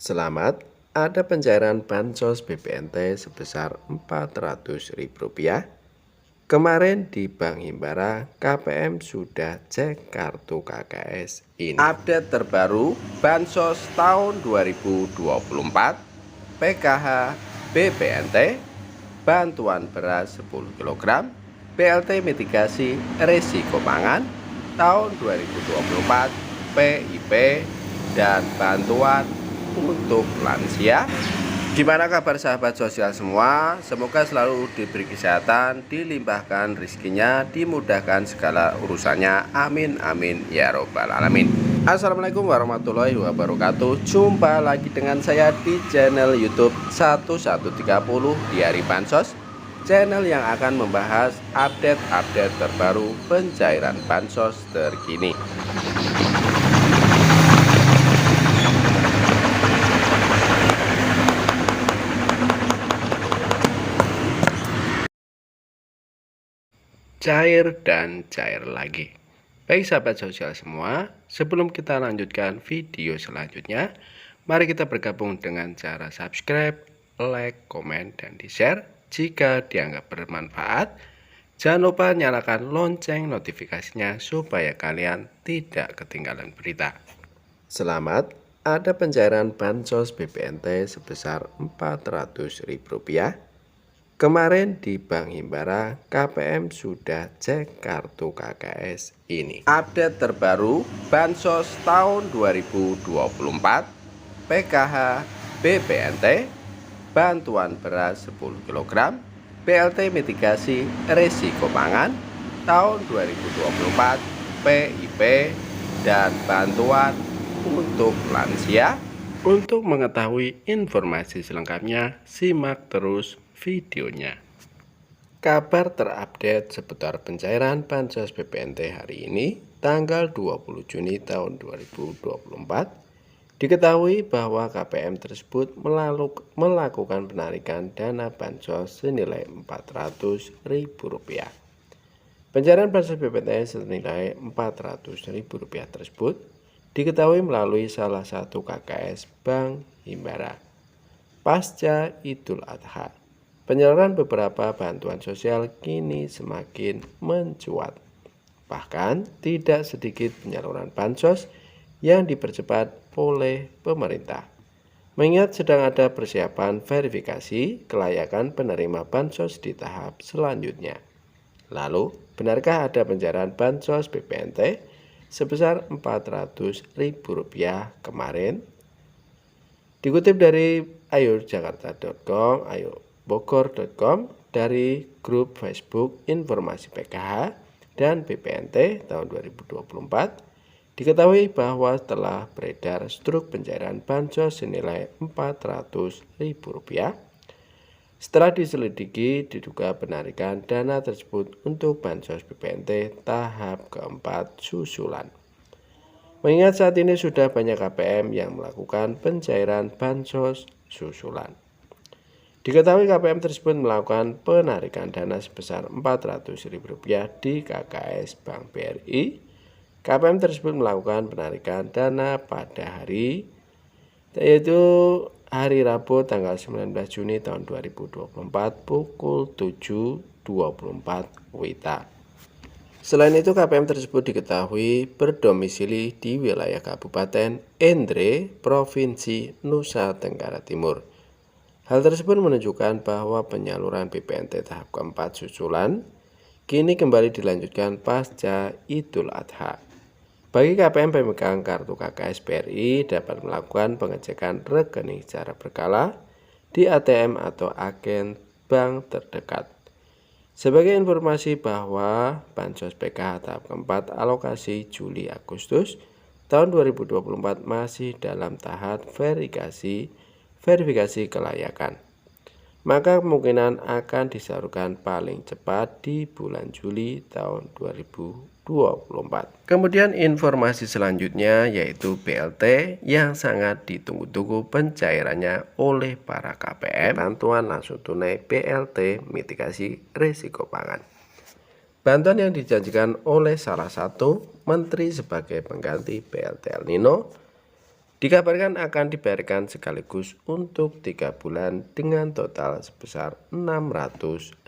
Selamat, ada pencairan bansos BPNT sebesar Rp400.000. Kemarin di Bank Himbara, KPM sudah cek kartu KKS ini. Update terbaru bansos tahun 2024, PKH BPNT, bantuan beras 10 kg, BLT mitigasi risiko pangan tahun 2024, PIP, dan bantuan untuk lansia. Gimana kabar sahabat sosial semua? Semoga selalu diberi kesehatan, dilimpahkan rezekinya, dimudahkan segala urusannya. Amin amin ya robbal alamin. Assalamualaikum warahmatullahi wabarakatuh. Jumpa lagi dengan saya di channel YouTube 1130 di Hari Bansos, channel yang akan membahas update terbaru pencairan bansos terkini. Cair dan cair lagi. Baik sahabat sosial semua, sebelum kita lanjutkan video selanjutnya, mari kita bergabung dengan cara subscribe, like, komen, dan di-share jika dianggap bermanfaat. Jangan lupa nyalakan lonceng notifikasinya supaya kalian tidak ketinggalan berita. Selamat, ada pencairan bansos BPNT sebesar Rp400.000. Kemarin di Bank Himbara, KPM sudah cek kartu KKS ini. Update terbaru bansos tahun 2024, PKH BPNT, bantuan beras 10 kg, BLT mitigasi risiko pangan tahun 2024, PIP, dan bantuan untuk lansia. Untuk mengetahui informasi selengkapnya, simak terus videonya. Kabar terupdate seputar pencairan bansos BPNT hari ini, tanggal 20 Juni tahun 2024, diketahui bahwa KPM tersebut melakukan penarikan dana bansos senilai Rp400.000. Pencairan bansos BPNT senilai Rp400.000 tersebut diketahui melalui salah satu KKS Bank Himbara. Pasca Idul Adha, penyaluran beberapa bantuan sosial kini semakin mencuat. Bahkan tidak sedikit penyaluran bansos yang dipercepat oleh pemerintah. Mengingat sedang ada persiapan verifikasi kelayakan penerima bansos di tahap selanjutnya. Lalu, benarkah ada pencairan bansos BPNT sebesar Rp400.000 kemarin? Dikutip dari ayojakarta.com, ayobogor.com, dari grup Facebook Informasi PKH dan BPNT tahun 2024, diketahui bahwa setelah beredar struk pencairan bansos senilai Rp400.000, setelah diselidiki diduga penarikan dana tersebut untuk bansos BPNT tahap keempat susulan. Mengingat saat ini sudah banyak KPM yang melakukan pencairan bansos susulan. Diketahui KPM tersebut melakukan penarikan dana sebesar Rp400.000 di KKS Bank BRI. KPM tersebut melakukan penarikan dana pada hari yaitu hari Rabu tanggal 19 Juni tahun 2024 pukul 7.24 WITA. Selain itu, KPM tersebut diketahui berdomisili di wilayah Kabupaten Endre, Provinsi Nusa Tenggara Timur. Hal tersebut menunjukkan bahwa penyaluran BPNT tahap keempat susulan kini kembali dilanjutkan pasca Idul Adha. Bagi KPM pemegang kartu KKS BRI dapat melakukan pengecekan rekening secara berkala di ATM atau agen bank terdekat. Sebagai informasi bahwa bansos PKH tahap keempat alokasi Juli-Agustus tahun 2024 masih dalam tahap verifikasi kelayakan, maka kemungkinan akan disalurkan paling cepat di bulan Juli tahun 2024. Kemudian informasi selanjutnya yaitu BLT yang sangat ditunggu-tunggu pencairannya oleh para KPM, bantuan langsung tunai BLT mitigasi risiko pangan. Bantuan yang dijanjikan oleh salah satu menteri sebagai pengganti BLT El Nino Dikabarkan akan dibayarkan sekaligus untuk 3 bulan dengan total sebesar Rp600.000.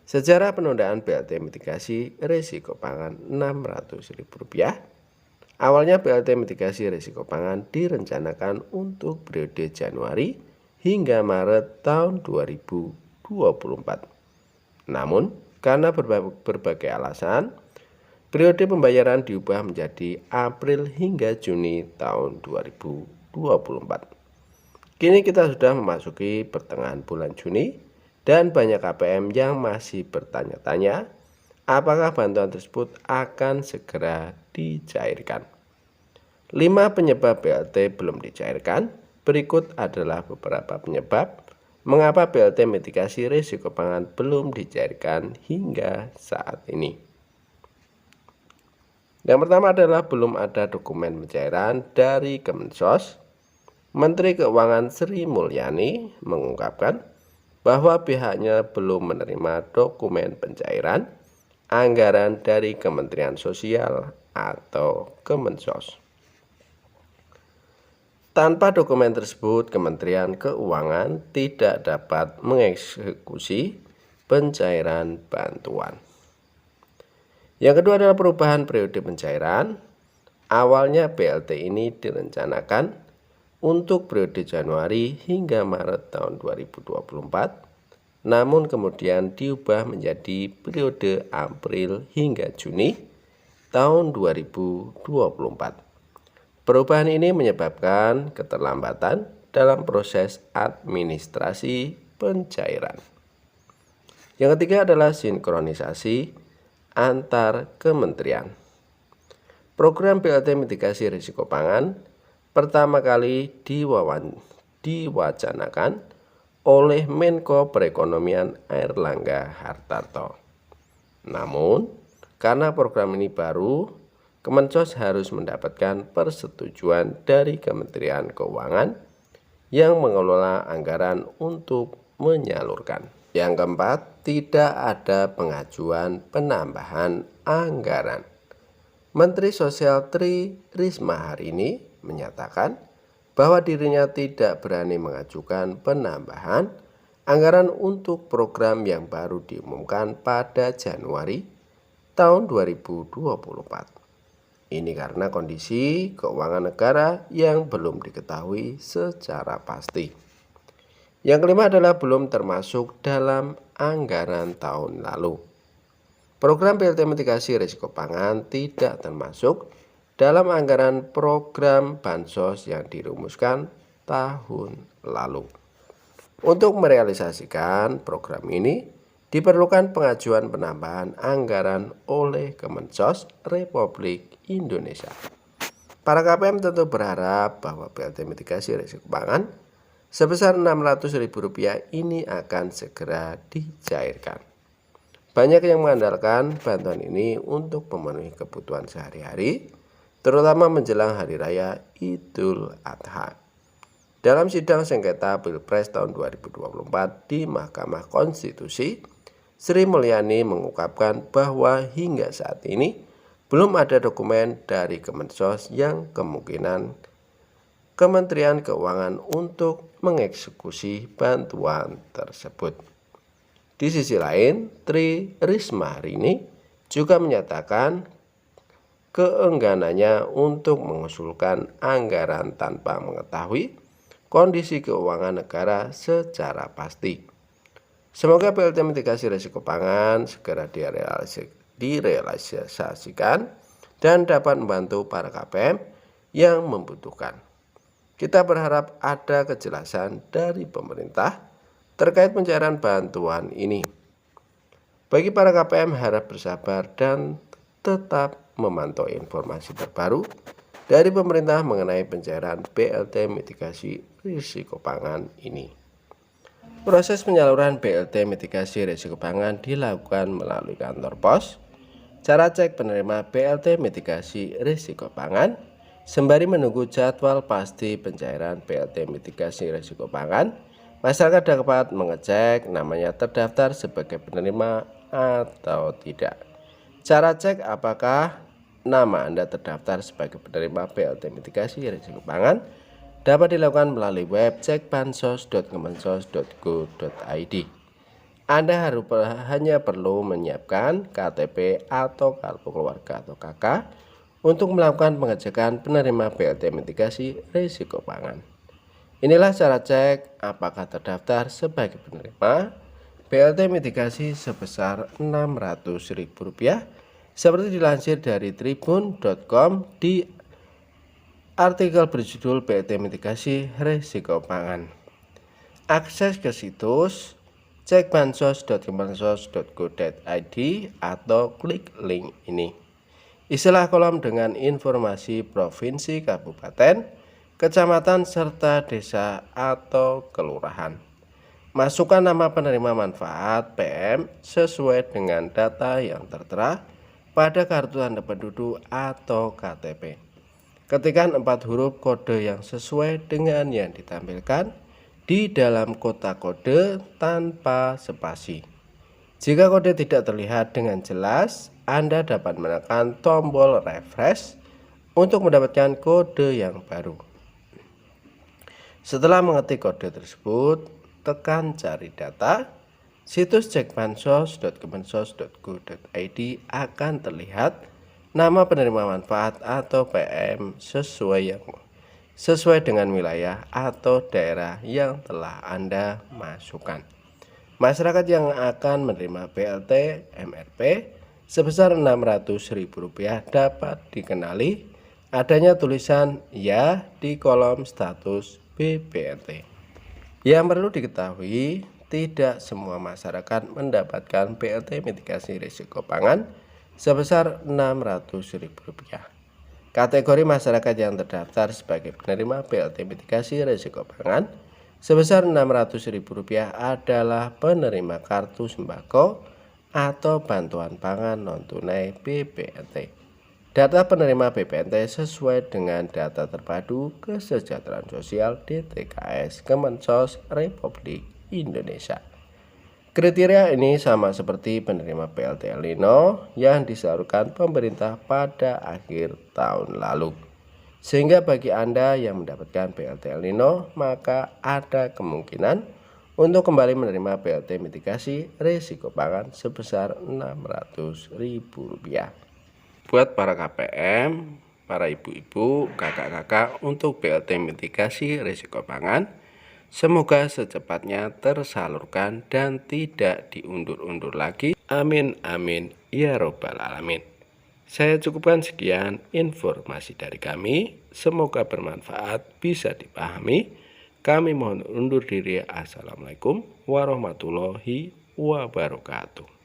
Sejarah penundaan BLT mitigasi risiko pangan Rp600.000. Awalnya BLT mitigasi risiko pangan direncanakan untuk periode Januari hingga Maret tahun 2024. Namun, karena berbagai alasan, periode pembayaran diubah menjadi April hingga Juni tahun 2024. Kini kita sudah memasuki pertengahan bulan Juni dan banyak KPM yang masih bertanya-tanya apakah bantuan tersebut akan segera dicairkan. 5 penyebab BLT belum dicairkan. Berikut adalah beberapa penyebab mengapa BLT mitigasi risiko pangan belum dicairkan hingga saat ini. Yang pertama adalah belum ada dokumen pencairan dari Kemensos. Menteri Keuangan Sri Mulyani mengungkapkan bahwa pihaknya belum menerima dokumen pencairan anggaran dari Kementerian Sosial atau Kemensos. Tanpa dokumen tersebut, Kementerian Keuangan tidak dapat mengeksekusi pencairan bantuan. Yang kedua adalah perubahan periode pencairan. Awalnya BLT ini direncanakan untuk periode Januari hingga Maret tahun 2024, namun kemudian diubah menjadi periode April hingga Juni tahun 2024. Perubahan ini menyebabkan keterlambatan dalam proses administrasi pencairan. Yang ketiga adalah sinkronisasi antar kementerian. Program BLT mitigasi risiko pangan pertama kali diwacanakan oleh Menko Perekonomian Airlangga Hartarto. Namun, karena program ini baru, Kemensos harus mendapatkan persetujuan dari Kementerian Keuangan yang mengelola anggaran untuk menyalurkan. Yang keempat, tidak ada pengajuan penambahan anggaran. Menteri Sosial Tri Risma hari ini menyatakan bahwa dirinya tidak berani mengajukan penambahan anggaran untuk program yang baru diumumkan pada Januari tahun 2024. Ini karena kondisi keuangan negara yang belum diketahui secara pasti. Yang kelima adalah belum termasuk dalam anggaran tahun lalu. Program BLT mitigasi risiko pangan tidak termasuk dalam anggaran program Bansos yang dirumuskan tahun lalu. Untuk merealisasikan program ini, diperlukan pengajuan penambahan anggaran oleh Kemensos Republik Indonesia. Para KPM tentu berharap bahwa BLT mitigasi risiko pangan sebesar Rp600.000 ini akan segera dicairkan. Banyak yang mengandalkan bantuan ini untuk memenuhi kebutuhan sehari-hari, terutama menjelang Hari Raya Idul Adha. Dalam sidang sengketa Pilpres tahun 2024 di Mahkamah Konstitusi, Sri Mulyani mengungkapkan bahwa hingga saat ini belum ada dokumen dari Kemensos yang kemungkinan Kementerian Keuangan untuk mengeksekusi bantuan tersebut. Di sisi lain, Tri Risma hari ini juga menyatakan keengganannya untuk mengusulkan anggaran tanpa mengetahui kondisi keuangan negara secara pasti. Semoga BLT mitigasi risiko pangan segera direalisasikan dan dapat membantu para KPM yang membutuhkan. Kita berharap ada kejelasan dari pemerintah terkait pencairan bantuan ini. Bagi para KPM harap bersabar dan tetap memantau informasi terbaru dari pemerintah mengenai pencairan BLT mitigasi risiko pangan ini. Proses penyaluran BLT mitigasi risiko pangan dilakukan melalui kantor pos. Cara cek penerima BLT mitigasi risiko pangan sembari menunggu jadwal pasti pencairan BLT mitigasi risiko pangan. Masyarakat dapat mengecek namanya terdaftar sebagai penerima atau tidak. Cara cek apakah nama Anda terdaftar sebagai penerima BLT mitigasi risiko pangan dapat dilakukan melalui web cekbansos.kemensos.go.id. Anda hanya perlu menyiapkan KTP atau kartu keluarga atau KK untuk melakukan pengecekan penerima BLT mitigasi risiko pangan. Inilah cara cek apakah terdaftar sebagai penerima BLT mitigasi sebesar Rp600.000 seperti dilansir dari tribun.com di artikel berjudul BLT mitigasi risiko pangan. Akses ke situs cekbansos.kemensos.go.id atau klik link ini. Isilah kolom dengan informasi provinsi, kabupaten, kecamatan, serta desa atau kelurahan. Masukkan nama penerima manfaat PM sesuai dengan data yang tertera pada kartu tanda penduduk atau KTP. Ketikkan 4 huruf kode yang sesuai dengan yang ditampilkan di dalam kotak kode tanpa spasi. Jika kode tidak terlihat dengan jelas, Anda dapat menekan tombol refresh untuk mendapatkan kode yang baru. Setelah mengetik kode tersebut, tekan cari data. Situs cekbansos.kemensos.go.id akan terlihat nama penerima manfaat atau PM sesuai dengan wilayah atau daerah yang telah Anda masukkan. Masyarakat yang akan menerima BLT MRP sebesar Rp600.000 dapat dikenali adanya tulisan ya di kolom status BPNT. Yang perlu diketahui, tidak semua masyarakat mendapatkan BLT mitigasi risiko pangan sebesar Rp600.000. Kategori masyarakat yang terdaftar sebagai penerima BLT mitigasi risiko pangan sebesar Rp600.000 adalah penerima kartu sembako atau bantuan pangan non-tunai BPNT. Data penerima BPNT sesuai dengan data terpadu kesejahteraan sosial DTKS Kemensos Republik Indonesia. Kriteria ini sama seperti penerima BLT El Nino yang disalurkan pemerintah pada akhir tahun lalu. Sehingga bagi Anda yang mendapatkan BLT El Nino, maka ada kemungkinan untuk kembali menerima BLT mitigasi risiko pangan sebesar Rp600.000. Buat para KPM, para ibu-ibu, kakak-kakak untuk BLT mitigasi risiko pangan, semoga secepatnya tersalurkan dan tidak diundur-undur lagi. Amin amin ya robbal alamin. Saya cukupkan sekian informasi dari kami. Semoga bermanfaat, bisa dipahami. Kami mohon undur diri. Assalamualaikum warahmatullahi wabarakatuh.